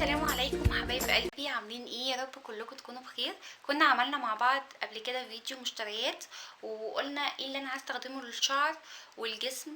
السلام عليكم حبايب قلبي، عاملين ايه؟ يا رب كلكم تكونوا بخير. كنا عملنا مع بعض قبل كده فيديو مشتريات، وقلنا ايه اللي انا هستخدمه للشعر والجسم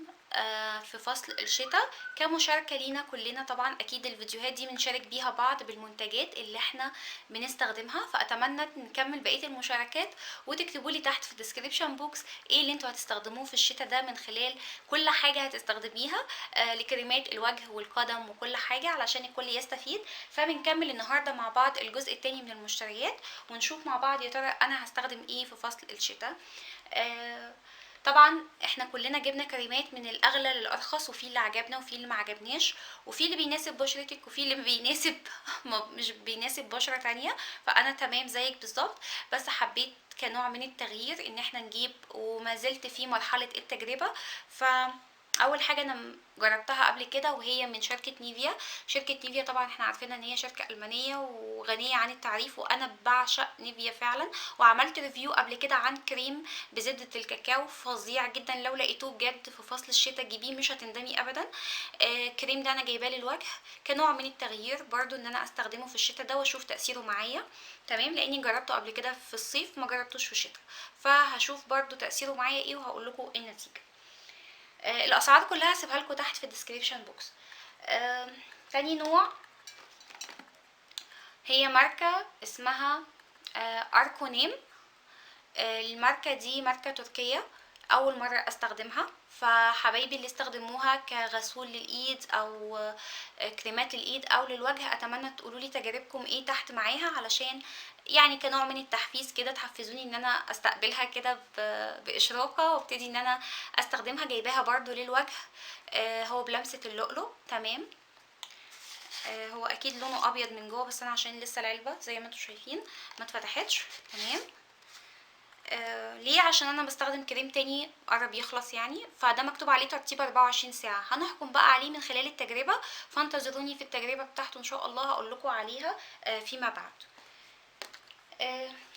في فصل الشتاء كمشاركة لينا كلنا. طبعا اكيد الفيديوهات دي بنشارك بيها بعض بالمنتجات اللي احنا بنستخدمها، فاتمنى نكمل بقية المشاركات وتكتبوا لي تحت في الديسكريبشن بوكس ايه اللي انتوا هتستخدموه في الشتاء ده من خلال كل حاجة هتستخدميها لكريمات الوجه والقدم وكل حاجة علشان الكل يستفيد. فبنكمل النهاردة مع بعض الجزء التاني من المشتريات، ونشوف مع بعض يا ترى انا هستخدم ايه في فصل الشتاء. طبعا احنا كلنا جبنا كريمات من الاغلى للارخص، وفي اللي عجبنا وفي اللي ما عجبناش، وفي اللي بيناسب بشرتك وفي اللي بيناسب مش بيناسب بشرة تانية. فانا تمام زيك بالظبط، بس حبيت كنوع من التغيير ان احنا نجيب، وما زلت في مرحلة التجربة. اول حاجه انا جربتها قبل كده وهي من شركه نيفيا. شركه نيفيا طبعا احنا عارفين ان هي شركه المانيه وغنيه عن التعريف، وانا بعشق نيفيا فعلا. وعملت ريفيو قبل كده عن كريم بزبده الكاكاو فظيع جدا، لو لقيتوه بجد في فصل الشتاء جيبيه مش هتندمي ابدا. الكريم ده انا جايباه للوجه كنوع من التغيير برضو، ان انا استخدمه في الشتاء ده واشوف تاثيره معايا. تمام، لاني جربته قبل كده في الصيف ما جربتوش في الشتاء، فهشوف برضو تاثيره معايا ايه وهقول لكم النتيجه. الاسعار كلها هسيبها لكم تحت في الديسكريبشن بوكس. تاني نوع هي ماركة اسمها اركونيم. الماركة دي ماركة تركية، اول مرة استخدمها. فحبايبي اللي استخدموها كغسول للايد او كريمات للايد او للوجه، اتمنى تقولوا لي تجاربكم ايه تحت معاها، علشان يعني كنوع من التحفيز كده تحفزوني ان انا استقبلها كده باشراقه وابتدي ان انا استخدمها. جايباها برضو للوجه، هو بلمسه اللؤلؤ. تمام، هو اكيد لونه ابيض من جوه، بس انا عشان لسه العلبه زي ما انتم شايفين ما اتفتحتش. تمام، ليه؟ عشان انا بستخدم كريم تاني قرب يخلص يعني، فده مكتوب عليه ترطيب 24 ساعة. هنحكم بقى عليه من خلال التجربة، فانتظروني في التجربة بتاعته ان شاء الله، هقول لكم عليها فيما بعد.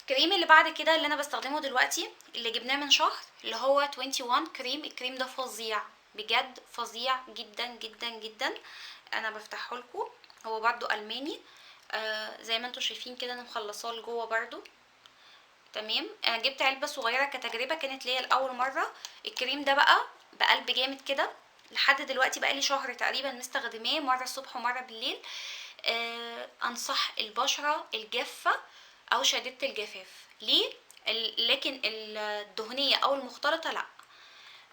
الكريم اللي بعد كده اللي انا بستخدمه دلوقتي اللي جبناه من شهر، اللي هو 21 كريم. الكريم ده فظيع بجد، فظيع جدا جدا جدا. انا بفتحه لكم، هو برضو الماني. زي ما انتم شايفين كده انا مخلصاه لجوه برضو. تمام، انا جبت علبه صغيره كتجربه، كانت ليا لاول مره. الكريم ده بقى بقلب جامد كده، لحد دلوقتي بقى لي شهر تقريبا مستخدماه، مره الصبح ومره بالليل. انصح البشره الجافه او شديده الجفاف ليه، لكن الدهنيه او المختلطه لا،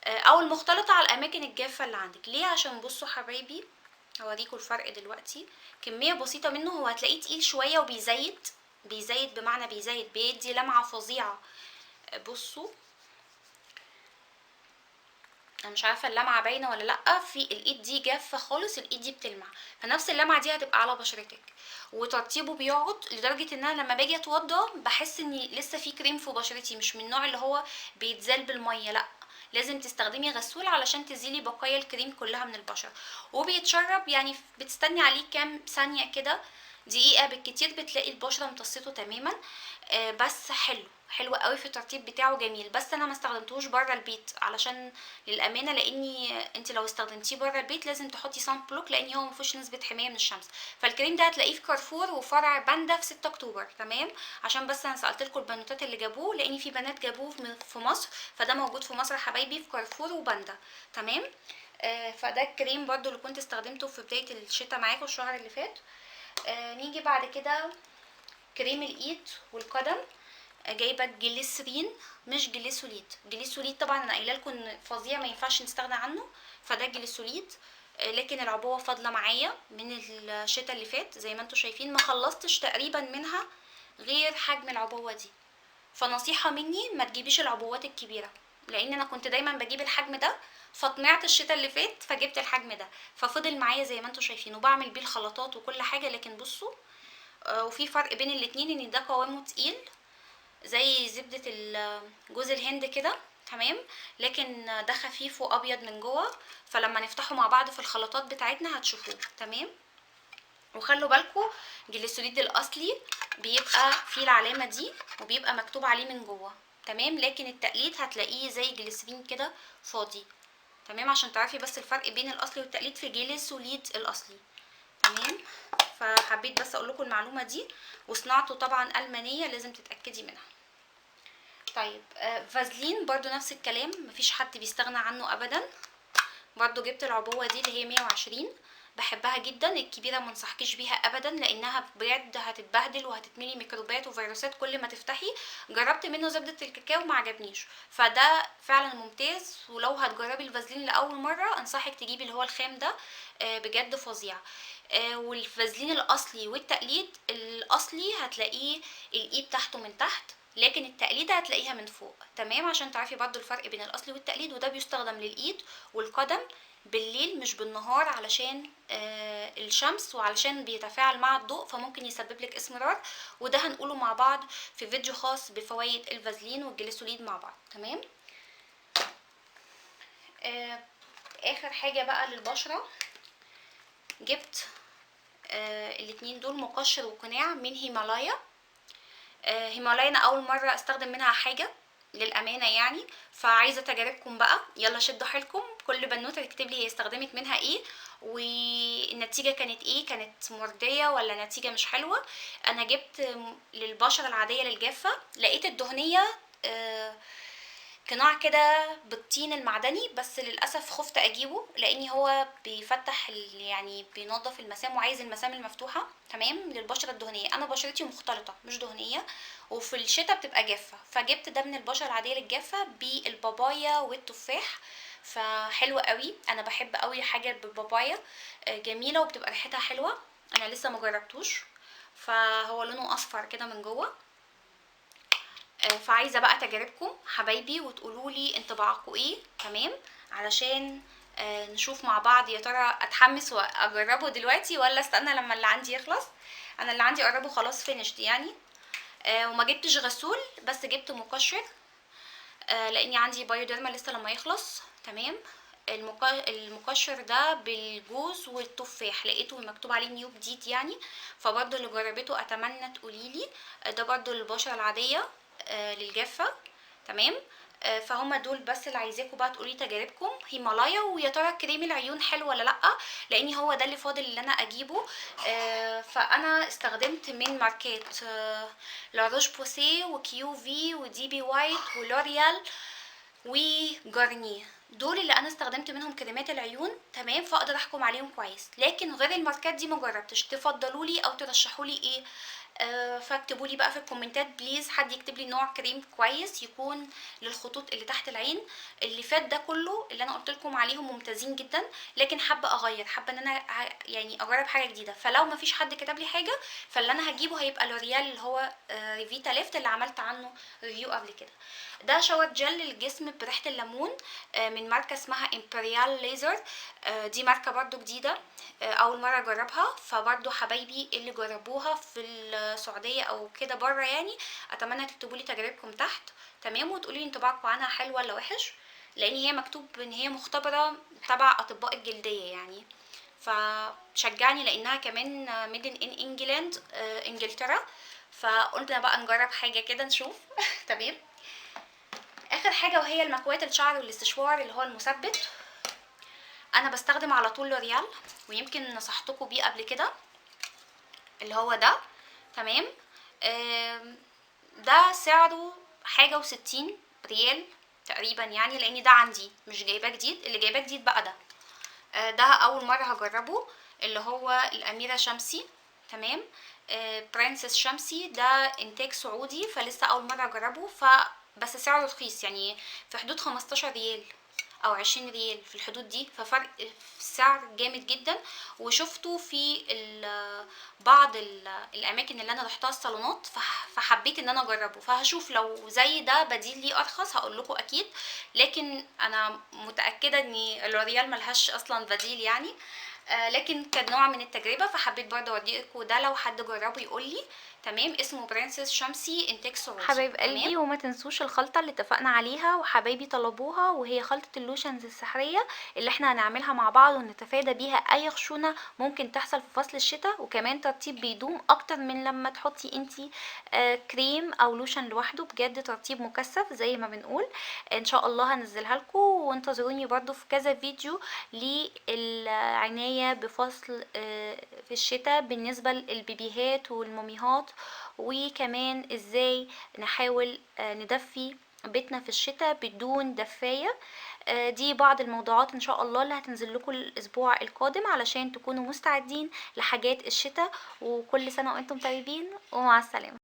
او المختلطه على الاماكن الجافه اللي عندك. ليه؟ عشان بصوا حبايبي هوريكم الفرق دلوقتي. كميه بسيطه منه، هو هتلاقيه تقيل شويه وبيزيد، بيزيد بمعنى بيزيد، بيدي لمعه فظيعه. بصوا انا مش عارفه اللمعه باينه ولا لا، في الايد دي جافه خالص، الايد دي بتلمع، فنفس اللمعه دي هتبقى على بشرتك. وترطيبه بيقعد لدرجه ان انا لما باجي اتوضى بحس اني لسه في كريم في بشرتي، مش من النوع اللي هو بيتزال بالميه، لا، لازم تستخدمي غسول علشان تزيلي بقايا الكريم كلها من البشره. وبيتشرب يعني بتستني عليه كام ثانيه كده، دقيقه بالكتير، بتلاقي البشره امتصته تماما. بس حلو، حلو قوي في الترطيب بتاعه، جميل. بس انا ما استخدمتوش بره البيت علشان للامانه، لاني انت لو استخدمتيه بره البيت لازم تحطي صن بلوك، لان هو ما فيهوش نسبه حمايه من الشمس. فالكريم ده هتلاقيه في كارفور وفرع باندا في 6 اكتوبر. تمام، عشان بس انا سالت لكم البنوتات اللي جابوه، لان في بنات جابوه في مصر، فده موجود في مصر حبايبي في كارفور وباندا. تمام، فده الكريم برضو اللي كنت استخدمته في بدايه الشتاء معاكم الشهر اللي فات. نيجي بعد كده كريم الايد والقدم. جايبه جليسرين مش جليسوليد. جليسوليد طبعا انا قايله لكم ان فظيع ما ينفعش نستغنى عنه، فده جليسوليد. لكن العبوه فاضله معايا من الشتاء اللي فات، زي ما انتم شايفين ما خلصتش تقريبا منها غير حجم العبوه دي. فنصيحه مني ما تجيبيش العبوات الكبيره، لان انا كنت دايما بجيب الحجم ده، فطمعت الشتاء اللي فات فجبت الحجم ده، ففضل معايا زي ما انتم شايفين، وبعمل بيه الخلطات وكل حاجه. لكن بصوا، وفي فرق بين الاتنين، ان ده قوامه تقيل زي زبدة جوز الهند كده. تمام، لكن ده خفيف وابيض من جوه، فلما نفتحه مع بعض في الخلطات بتاعتنا هتشوفوه. تمام، وخلوا بالكم جليسوليد الاصلي بيبقى فيه العلامة دي وبيبقى مكتوب عليه من جوه. تمام، لكن التقليد هتلاقيه زي جليسرين كده فاضي. تمام، عشان تعرفي بس الفرق بين الاصلي والتقليد في جليسوليد الاصلي. تمام. فحبيت بس اقول لكم المعلومه دي، وصناعته طبعا المانيه لازم تتاكدي منها. طيب فازلين برضو نفس الكلام، مفيش حد بيستغنى عنه ابدا. برضو جبت العبوه دي اللي هي 120، بحبها جدا. الكبيره ما انصحكيش بيها ابدا لانها بجد هتتبهدل وهتتملي ميكروبات وفيروسات كل ما تفتحي. جربت منه زبده الكاكاو ما عجبنيش، فده فعلا ممتاز. ولو هتجربي الفازلين لاول مره انصحك تجيبي اللي هو الخام ده، بجد فظيع. والفازلين الاصلي والتقليد، الاصلي هتلاقيه الايد تحته من تحت، لكن التقليدة هتلاقيها من فوق. تمام، عشان تعرفي برضو الفرق بين الاصلي والتقليد. وده بيستخدم للايد والقدم بالليل مش بالنهار، علشان الشمس وعلشان بيتفاعل مع الضوء فممكن يسبب لك اسمرار. وده هنقوله مع بعض في فيديو خاص بفوائد الفازلين والجليسوليد مع بعض. تمام. اخر حاجة بقى للبشرة، جبت الاتنين دول مقشر وقناع من هيمالايا. هيمالايا انا اول مرة استخدم منها حاجة للامانه يعني، فعايزه تجاربكم بقى. يلا شدوا حيلكم، كل بنوته تكتب لي هي استخدمت منها ايه والنتيجه كانت ايه، كانت مرضيه ولا نتيجه مش حلوه. انا جبت للبشره العاديه للجافه، لقيت الدهنيه قناع كده بالطين المعدني، بس للاسف خفت اجيبه لاني هو بيفتح يعني بينظف المسام وعايز المسام المفتوحه. تمام. للبشره الدهنيه، انا بشرتي مختلطه مش دهنيه، وفي الشتاء بتبقى جافه، فجبت ده من البشره العاديه للجافه بالبابايا والتفاح. فحلو قوي، انا بحب قوي حاجه بالبابايا، جميله وبتبقى ريحتها حلوه. انا لسه مجربتوش، فهو لونه اصفر كده من جوه. فعايزه بقى تجاربكم حبايبي وتقولوا لي انطباعكم ايه. تمام، علشان نشوف مع بعض يا ترى اتحمس واجربه دلوقتي ولا استنى لما اللي عندي يخلص. انا اللي عندي قربه خلاص فينيشد يعني. وما جبتش غسول، بس جبت مقشر لاني عندي بايوديرما لسه لما يخلص. تمام. المقشر ده بالجوز والتفاح، لقيته مكتوب عليه نيو جديد يعني، فبرضه اللي جربته اتمنى تقوليلي. ده برضه للبشره العاديه للجافه. تمام. فهم دول بس اللي عايزاكم بقى تقولي تجاربكم. هيمالايا، ويا ترى كريم العيون حلو ولا لا، لاني هو ده اللي فاضل اللي انا اجيبه. فانا استخدمت من ماركات لاروش بوسيه وكيو في ودي بي وايت ولوريال وجارنيه، دول اللي انا استخدمت منهم كريمات العيون. تمام. فاقدر احكم عليهم كويس، لكن غير الماركات دي مجربتش. تفضلوا لي او ترشحوا لي ايه؟ فاكتبوا لي بقى في الكومنتات بليز، حد يكتب لي نوع كريم كويس يكون للخطوط اللي تحت العين. اللي فات ده كله اللي انا قلت لكم عليهم ممتازين جدا، لكن حابه اغير، حابه ان انا يعني اجرب حاجه جديده. فلو ما فيش حد كتب لي حاجه، فاللي انا هجيبه هيبقى لوريال اللي هو ريفيتا ليفت اللي عملت عنه ريفيو قبل كده. ده شاور جل للجسم بريحه الليمون من ماركه اسمها امبريال ليزر. دي ماركه برضو جديده، اول مره اجربها. فبرضو حبايبي اللي جربوها في السعوديه او كده بره يعني، اتمنى تكتبوا لي تجاربكم تحت. تمام. وتقولوا لي انطباعكم عنها حلو ولا وحش، لان هي مكتوب ان هي مختبره تبع اطباء الجلديه يعني. فشجعني لانها كمان ميدن ان انجلاند، انجلترا. فقلنا بقى نجرب حاجه كده نشوف. تمام. اخر حاجه وهي المكوات الشعر والاستشوار اللي هو المثبت. انا بستخدم على طول لوريال، ويمكن نصحتكم بيه قبل كده، اللي هو ده. تمام. ده سعره حاجه وستين ريال تقريبا يعني، لان ده عندي مش جايباه جديد، اللي جايباه جديد بقى ده. ده اول مره هجربه، اللي هو الاميره شمسي. تمام. برنسس شمسي، ده انتاج سعودي، فلسه اول مره اجربه. بس سعره رخيص يعني، في حدود 15 ريال او 20 ريال في الحدود دي، ففرق سعر جامد جدا. وشفته في بعض الاماكن اللي انا رحتها الصالونات، فحبيت ان انا اجربه. فهشوف لو زي ده بديل ليه ارخص هقول لكم اكيد، لكن انا متاكده ان لوريال ملهاش اصلا بديل يعني. لكن كان نوع من التجربه، فحبيت برضه اوديكم ده لو حد جربه يقول لي. تمام، اسمه برنسس شمسي انتكس رز. حبايب تمام. قلبي، وما تنسوش الخلطة اللي اتفقنا عليها وحبايبي طلبوها، وهي خلطة اللوشنز السحرية اللي احنا هنعملها مع بعض ونتفادى بيها اي خشونة ممكن تحصل في فصل الشتاء، وكمان ترطيب بيدوم اكتر من لما تحطي انتي كريم او لوشن لوحده. بجد ترطيب مكثف زي ما بنقول. ان شاء الله هنزلها لكم، وانتظروني برضو في كذا فيديو للعناية بفصل في الشتاء بالنسبة للبيبيهات والماميهات، وكمان ازاي نحاول ندفي بيتنا في الشتاء بدون دفاية. دي بعض الموضوعات ان شاء الله اللي هتنزل لكم الاسبوع القادم علشان تكونوا مستعدين لحاجات الشتاء. وكل سنة وانتم طيبين، ومع السلامة.